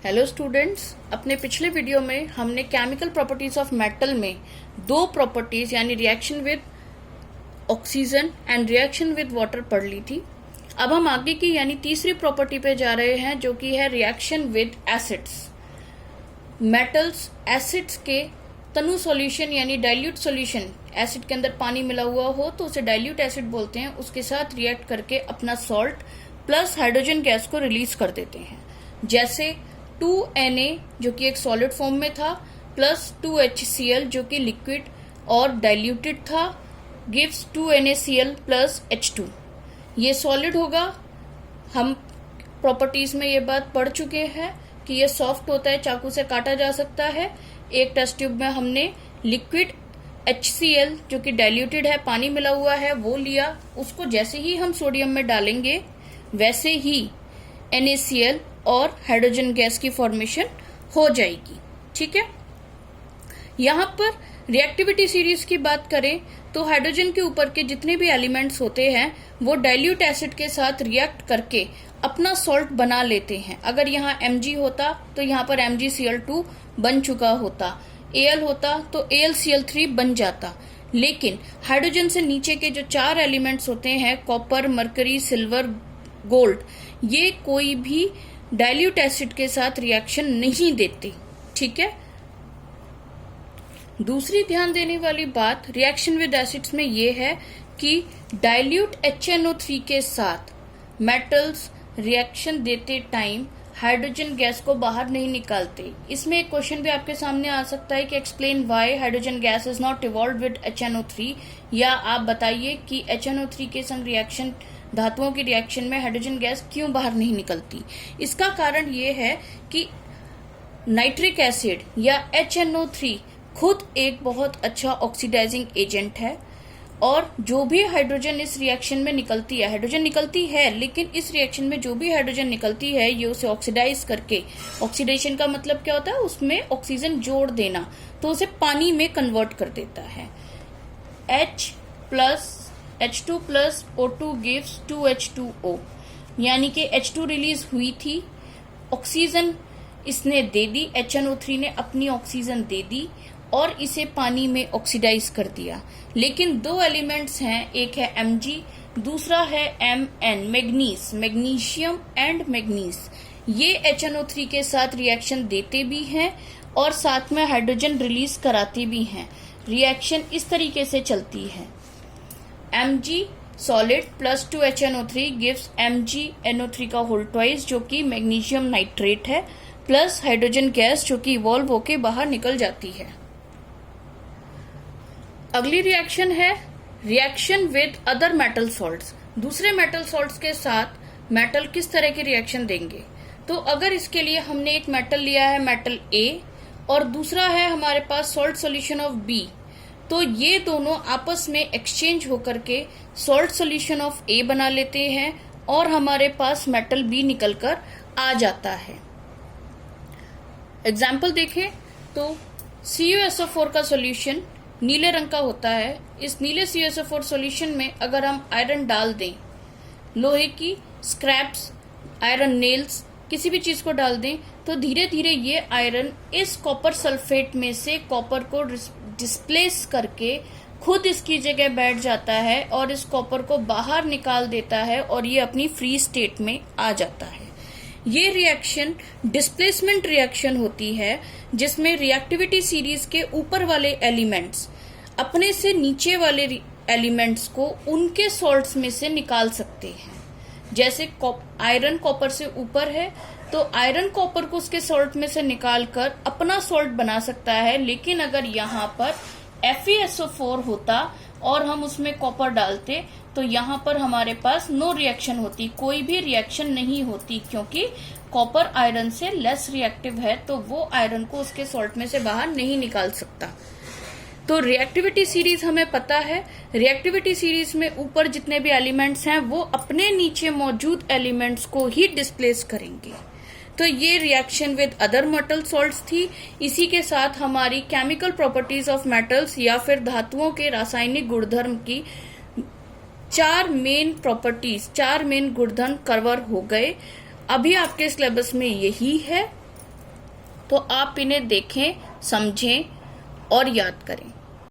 Hello students, अपने पिछले video में हमने केमिकल प्रॉपर्टीज ऑफ मेटल में दो प्रॉपर्टीज यानी reaction with oxygen and reaction with water पढ़ ली थी। अब हम आगे की यानी तीसरी प्रॉपर्टी पे जा रहे हैं जो कि है reaction with acids. Metals acids के तनु सॉल्यूशन यानी डाइल्यूट सॉल्यूशन, एसिड के अंदर पानी मिला हुआ हो तो उसे डाइल्यूट एसिड बोलते हैं, उसके साथ रिएक्ट करके अपना सॉल्ट प्लस हाइड्रोजन गैस को रिलीज कर देते हैं। जैसे 2Na जो कि एक सॉलिड फॉर्म में था प्लस 2HCl जो कि लिक्विड और डाइल्यूटेड था गिव्स 2NaCl प्लस H2। ये सॉलिड होगा। हम प्रॉपर्टीज में ये बात पढ़ चुके हैं कि ये सॉफ्ट होता है, चाकू से काटा जा सकता है। एक टेस्ट ट्यूब में हमने लिक्विड HCl जो कि डाइल्यूटेड है, पानी मिला हुआ है, वो लिया। उसको जैसे ही हम सोडियम में डालेंगे वैसे ही NaCl और हाइड्रोजन गैस की फॉर्मेशन हो जाएगी। ठीक है। यहाँ पर रिएक्टिविटी सीरीज की बात करें तो हाइड्रोजन के ऊपर के जितने भी एलिमेंट्स होते हैं वो डाइल्यूट एसिड के साथ रिएक्ट करके अपना सॉल्ट बना लेते हैं। अगर यहाँ Mg होता तो यहाँ पर MgCl2 बन चुका होता, Al होता तो AlCl3 बन जाता। लेकिन हाइड्रोजन से नीचे के जो चार एलिमेंट्स होते हैं कॉपर, मरकरी, सिल्वर, गोल्ड, ये कोई भी डाइल्यूट एसिड के साथ रिएक्शन नहीं देते। ठीक है। दूसरी ध्यान देने वाली बात रिएक्शन विद एसिड्स में ये है कि डाइल्यूट HNO3 के साथ मेटल्स रिएक्शन देते टाइम हाइड्रोजन गैस को बाहर नहीं निकालते। इसमें एक क्वेश्चन भी आपके सामने आ सकता है कि explain why hydrogen gas is not evolved with HNO3, या आप बताइए कि HNO3 के संग रिएक्शन धातुओं की रिएक्शन में हाइड्रोजन गैस क्यों बाहर नहीं निकलती। इसका कारण ये है कि नाइट्रिक एसिड या HNO3 खुद एक बहुत अच्छा ऑक्सीडाइजिंग एजेंट है, और जो भी हाइड्रोजन इस रिएक्शन में निकलती है, हाइड्रोजन निकलती है लेकिन इस रिएक्शन में जो भी हाइड्रोजन निकलती है ये उसे ऑक्सीडाइज करके, ऑक्सीडेशन का मतलब क्या होता है, उसमें ऑक्सीजन जोड़ देना, तो उसे पानी में कन्वर्ट कर देता है। H plus O2 gives 2H2O, यानी कि H2 रिलीज हुई थी, ऑक्सीजन इसने दे दी, HNO3 ने अपनी ऑक्सीजन दे दी और इसे पानी में ऑक्सीडाइज कर दिया। लेकिन दो एलिमेंट्स हैं, एक है Mg, दूसरा है Mn, manganese, magnesium and manganese. ये HNO3 के साथ रिएक्शन देते भी हैं और साथ में हाइड्रोजन रिलीज कराते भी हैं। रिएक्शन इस तरीके से चलती है, Mg solid plus 2HNO3 gives MgNO3 का होल ट्वाइस जो कि मैग्नीशियम नाइट्रेट है, प्लस हाइड्रोजन गैस जो कि इवॉल्व होके बाहर निकल जाती है। अगली रिएक्शन है reaction with other metal salts. दूसरे मेटल सॉल्ट्स के साथ मेटल किस तरह की रिएक्शन देंगे। तो अगर इसके लिए हमने एक मेटल लिया है, मेटल A, और दूसरा है हमारे पास सॉल्ट सॉल्यूशन ऑफ B, तो ये दोनों आपस में एक्सचेंज होकर के सॉल्ट सॉल्यूशन ऑफ A बना लेते हैं और हमारे पास मेटल B निकलकर आ जाता है। एग्जाम्पल देखें तो CuSO4 का सॉल्यूशन नीले रंग का होता है। इस नीले CuSO4 सॉल्यूशन में अगर हम आयरन डाल दें, लोहे की स्क्रैप्स, आयरन नेल्स, किसी भी चीज को डाल दें, तो धीरे धीरे ये आयरन इस कॉपर सल्फेट में से कॉपर को डिस्प्लेस करके खुद इसकी जगह बैठ जाता है और इस कॉपर को बाहर निकाल देता है और ये अपनी फ्री स्टेट में आ जाता है। ये रिएक्शन डिस्प्लेसमेंट रिएक्शन होती है जिसमें रिएक्टिविटी सीरीज के ऊपर वाले एलिमेंट्स अपने से नीचे वाले एलिमेंट्स को उनके सॉल्ट्स में से निकाल सकते हैं। जैसे आयरन कॉपर से ऊपर है तो आयरन कॉपर को उसके सॉल्ट में से निकालकर अपना सॉल्ट बना सकता है। लेकिन अगर यहाँ पर FeSO4 होता और हम उसमें कॉपर डालते तो यहाँ पर हमारे पास नो रिएक्शन होती, कोई भी रिएक्शन नहीं होती, क्योंकि कॉपर आयरन से लेस रिएक्टिव है तो वो आयरन को उसके सॉल्ट में से बाहर नहीं निकाल सकता। तो रिएक्टिविटी सीरीज हमें पता है, रिएक्टिविटी सीरीज में ऊपर जितने भी एलिमेंट्स हैं वो अपने नीचे मौजूद एलिमेंट्स को ही डिस्प्लेस करेंगे। तो ये reaction with other metal salts थी। इसी के साथ हमारी केमिकल प्रॉपर्टीज ऑफ मेटल्स या फिर धातुओं के रासायनिक गुणधर्म की चार मेन गुणधर्म कवर हो गए। अभी आपके सिलेबस में यही है। तो आप इन्हें देखें, समझें और याद करें।